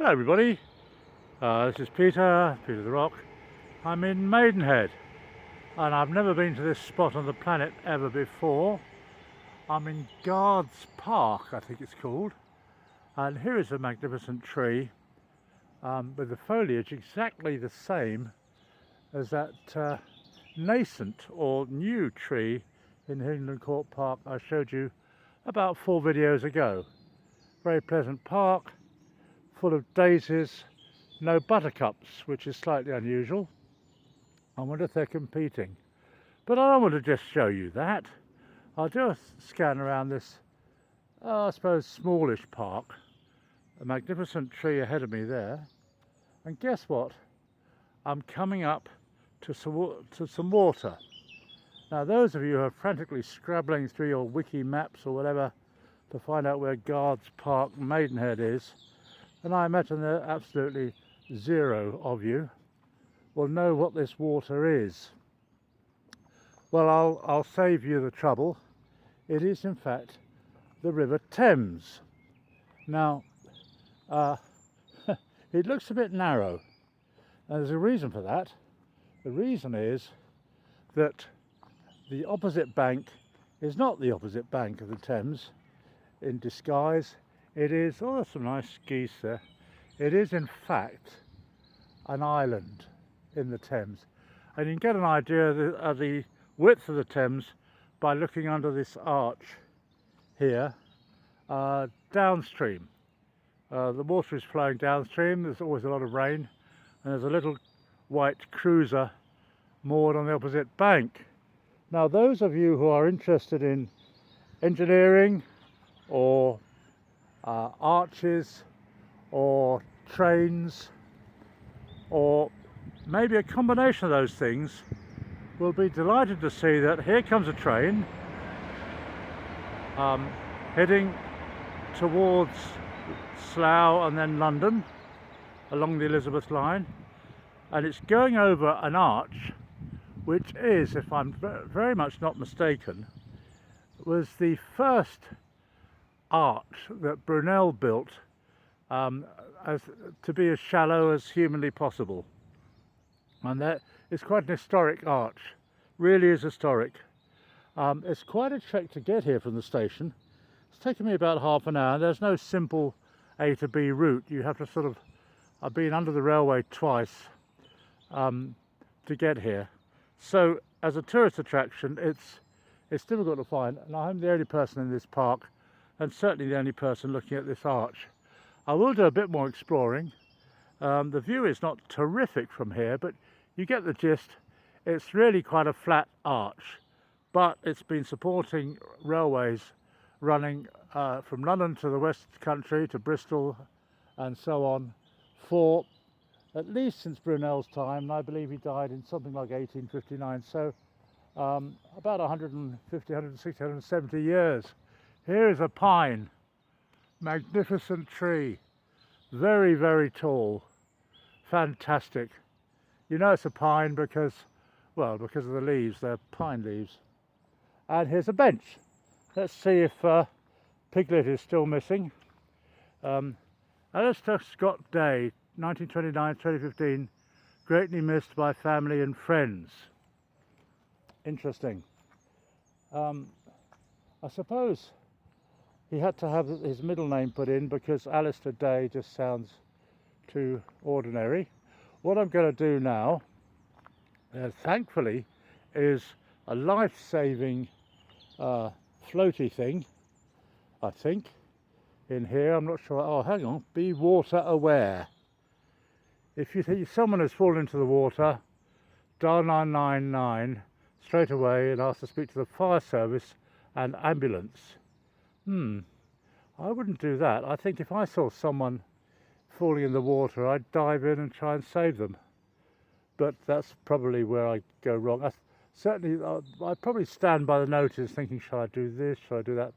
Hello everybody, this is Peter the Rock. I'm in Maidenhead and I've never been to this spot on the planet ever before. I'm in Guards Park, I think it's called, and here is a magnificent tree with the foliage exactly the same as that nascent or new tree in Hingham Court Park I showed you about 4 videos ago. Very pleasant park, full of daisies, no buttercups, which is slightly unusual. I wonder if they're competing. But I don't want to just show you that. I'll do a scan around this, I suppose, smallish park. A magnificent tree ahead of me there. And guess what? I'm coming up to some water. Now, those of you who are frantically scrabbling through your wiki maps or whatever to find out where Guards Park Maidenhead is, and I imagine there are absolutely zero of you, will know what this water is. Well, I'll save you the trouble. It is in fact the River Thames. Now, it looks a bit narrow, and there's a reason for that. The reason is that the opposite bank is not the opposite bank of the Thames in disguise. It is, oh, there's some nice geese there. It is in fact an island in the Thames, and you can get an idea of the width of the Thames by looking under this arch here, downstream. The water is flowing downstream. There's always a lot of rain, and there's a little white cruiser moored on the opposite bank. Now, those of you who are interested in engineering or arches or trains, or maybe a combination of those things, will be delighted to see that here comes a train heading towards Slough and then London along the Elizabeth line, and it's going over an arch which is, if I'm very much not mistaken, was the first arch that Brunel built to be as shallow as humanly possible. And that is quite an historic arch, really is historic. It's quite a trek to get here from the station. It's taken me about half an hour. There's no simple A to B route. You have to I've been under the railway twice to get here. So as a tourist attraction, it's difficult to find, and I'm the only person in this park, and certainly the only person looking at this arch. I will do a bit more exploring. The view is not terrific from here, but you get the gist. It's really quite a flat arch, but it's been supporting railways running from London to the West Country to Bristol and so on for at least since Brunel's time, and I believe he died in something like 1859, so about 150, 160, 170 years. Here is a pine, magnificent tree, very, very tall, fantastic. You know it's a pine because, well, because of the leaves, they're pine leaves. And here's a bench. Let's see if Piglet is still missing. Alistair Scott Day, 1929-2015, greatly missed by family and friends. Interesting. I suppose he had to have his middle name put in because Alistair Day just sounds too ordinary. What I'm going to do now, thankfully, is a life-saving floaty thing, I think, in here. I'm not sure. Oh, hang on. Be water aware. If you think someone has fallen into the water, dial 999 straight away and ask to speak to the fire service and ambulance. I wouldn't do that. I think if I saw someone falling in the water, I'd dive in and try and save them. But that's probably where I go wrong. I'd probably stand by the notice thinking, shall I do this, shall I do that?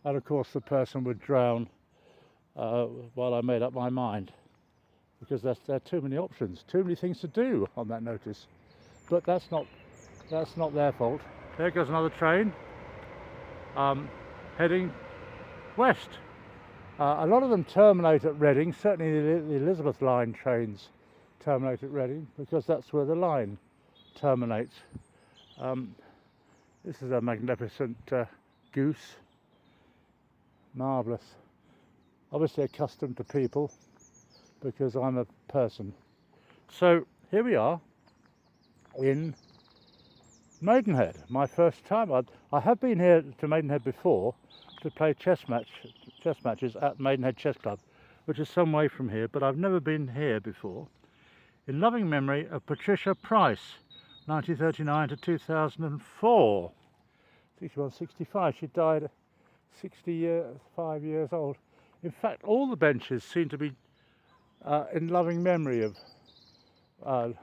And of course the person would drown while I made up my mind, because there are too many options, too many things to do on that notice. But that's not their fault. There goes another train heading west. A lot of them terminate at Reading. Certainly the Elizabeth line trains terminate at Reading because that's where the line terminates. This is a magnificent goose. Marvellous. Obviously accustomed to people because I'm a person. So here we are in Maidenhead, my first time. I have been here to Maidenhead before to play chess matches at Maidenhead Chess Club, which is some way from here, but I've never been here before. In loving memory of Patricia Price, 1939 to 2004. I think she was 65. She died 65 years old. In fact, all the benches seem to be in loving memory of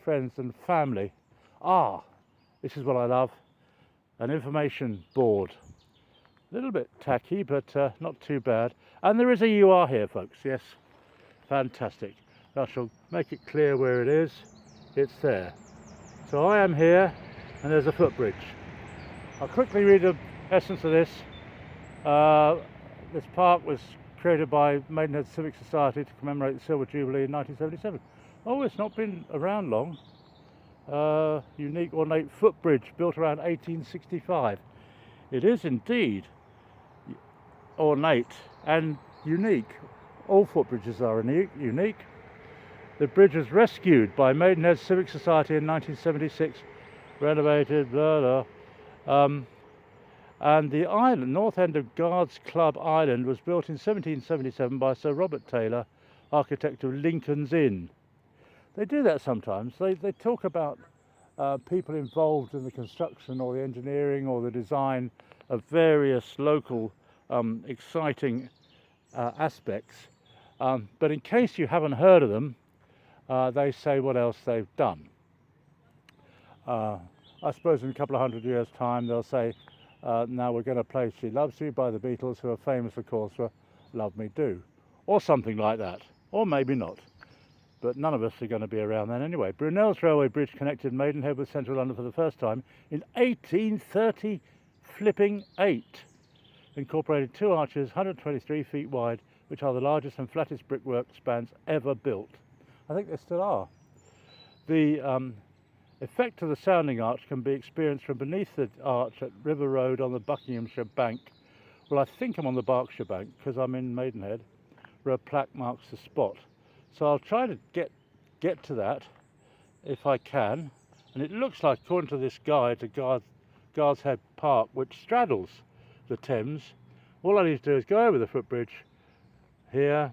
friends and family. This is what I love, an information board. A little bit tacky, but not too bad. And there is a UR here, folks, yes. Fantastic. I shall make it clear where it is. It's there. So I am here, and there's a footbridge. I'll quickly read the essence of this. This park was created by Maidenhead Civic Society to commemorate the Silver Jubilee in 1977. Oh, it's not been around long. Unique ornate footbridge built around 1865. It is indeed ornate and unique. All footbridges are unique. The bridge was rescued by Maidenhead Civic Society in 1976, renovated, blah blah. And the island, north end of Guards Club Island, was built in 1777 by Sir Robert Taylor, architect of Lincoln's Inn. They do that sometimes. They talk about people involved in the construction or the engineering or the design of various local exciting aspects. But in case you haven't heard of them, they say what else they've done. I suppose in a couple of 100 years' time they'll say, now we're going to play She Loves You by the Beatles, who are famous, of course, for Love Me Do, or something like that, or maybe not. But none of us are going to be around then anyway. Brunel's railway bridge connected Maidenhead with central London for the first time in 1838. Incorporated 2 arches, 123 feet wide, which are the largest and flattest brickwork spans ever built. I think they still are. The effect of the sounding arch can be experienced from beneath the arch at River Road on the Buckinghamshire bank. Well, I think I'm on the Berkshire bank because I'm in Maidenhead, where a plaque marks the spot. So I'll try to get to that if I can. And it looks like, according to this guide, to Guards Head Park, which straddles the Thames. All I need to do is go over the footbridge here,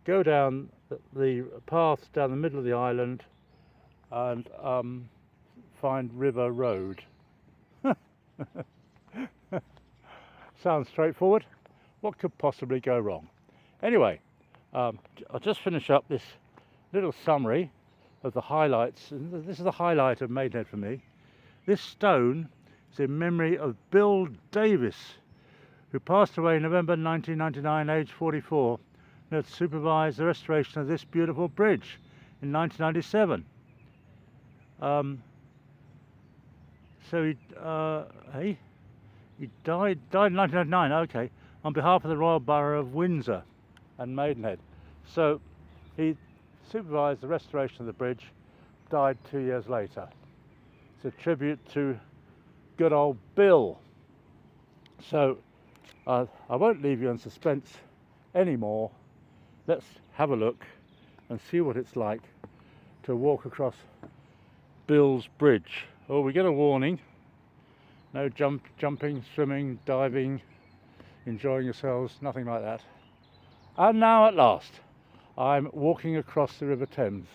go down the path down the middle of the island, and find River Road. Sounds straightforward. What could possibly go wrong? Anyway, I'll just finish up this little summary of the highlights. And this is the highlight of Maidenhead for me. This stone is in memory of Bill Davis, who passed away in November 1999, aged 44, and had supervised the restoration of this beautiful bridge in 1997. So he died in 1999, okay, on behalf of the Royal Borough of Windsor and Maidenhead. So he supervised the restoration of the bridge, died 2 years later. It's a tribute to good old Bill. So I won't leave you in suspense anymore. Let's have a look and see what it's like to walk across Bill's Bridge. Oh, we get a warning. No jumping, swimming, diving, enjoying yourselves, nothing like that. And now at last, I'm walking across the River Thames.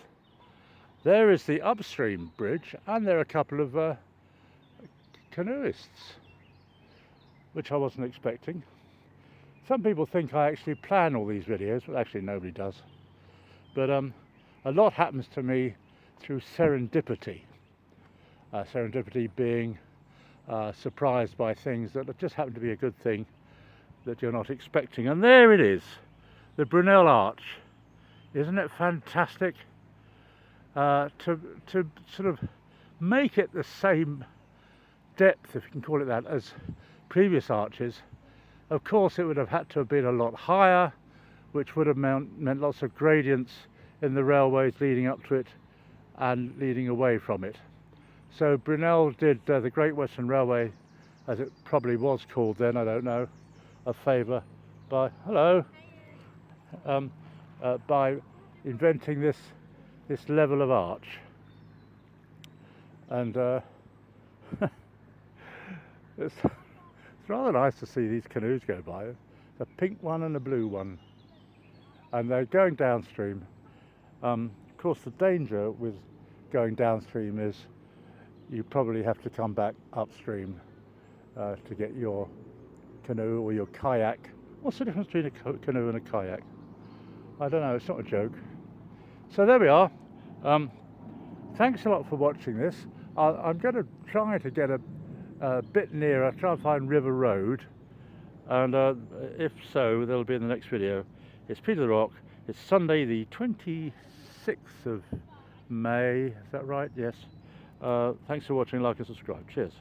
There is the upstream bridge, and there are a couple of canoeists, which I wasn't expecting. Some people think I actually plan all these videos, but actually nobody does. But a lot happens to me through serendipity. Serendipity being surprised by things that just happen to be a good thing that you're not expecting. And there it is, the Brunel Arch. Isn't it fantastic? To sort of make it the same depth, if you can call it that, as previous arches, Of course, it would have had to have been a lot higher, which would have meant lots of gradients in the railways leading up to it and leading away from it. So Brunel did the Great Western Railway, as it probably was called then, I don't know, a favour by, hello, by inventing this level of arch. And it's rather nice to see these canoes go by, a pink one and a blue one, and they're going downstream. Of course, the danger with going downstream is you probably have to come back upstream to get your canoe or your kayak. What's the difference between a canoe and a kayak? I don't know, it's not a joke. So there we are. Thanks a lot for watching this. I'm going to try to get a bit nearer, try and find River Road, and if so, they'll be in the next video. It's Peter the Rock. It's Sunday the 26th of May, is that right? Yes. Thanks for watching, like and subscribe. Cheers.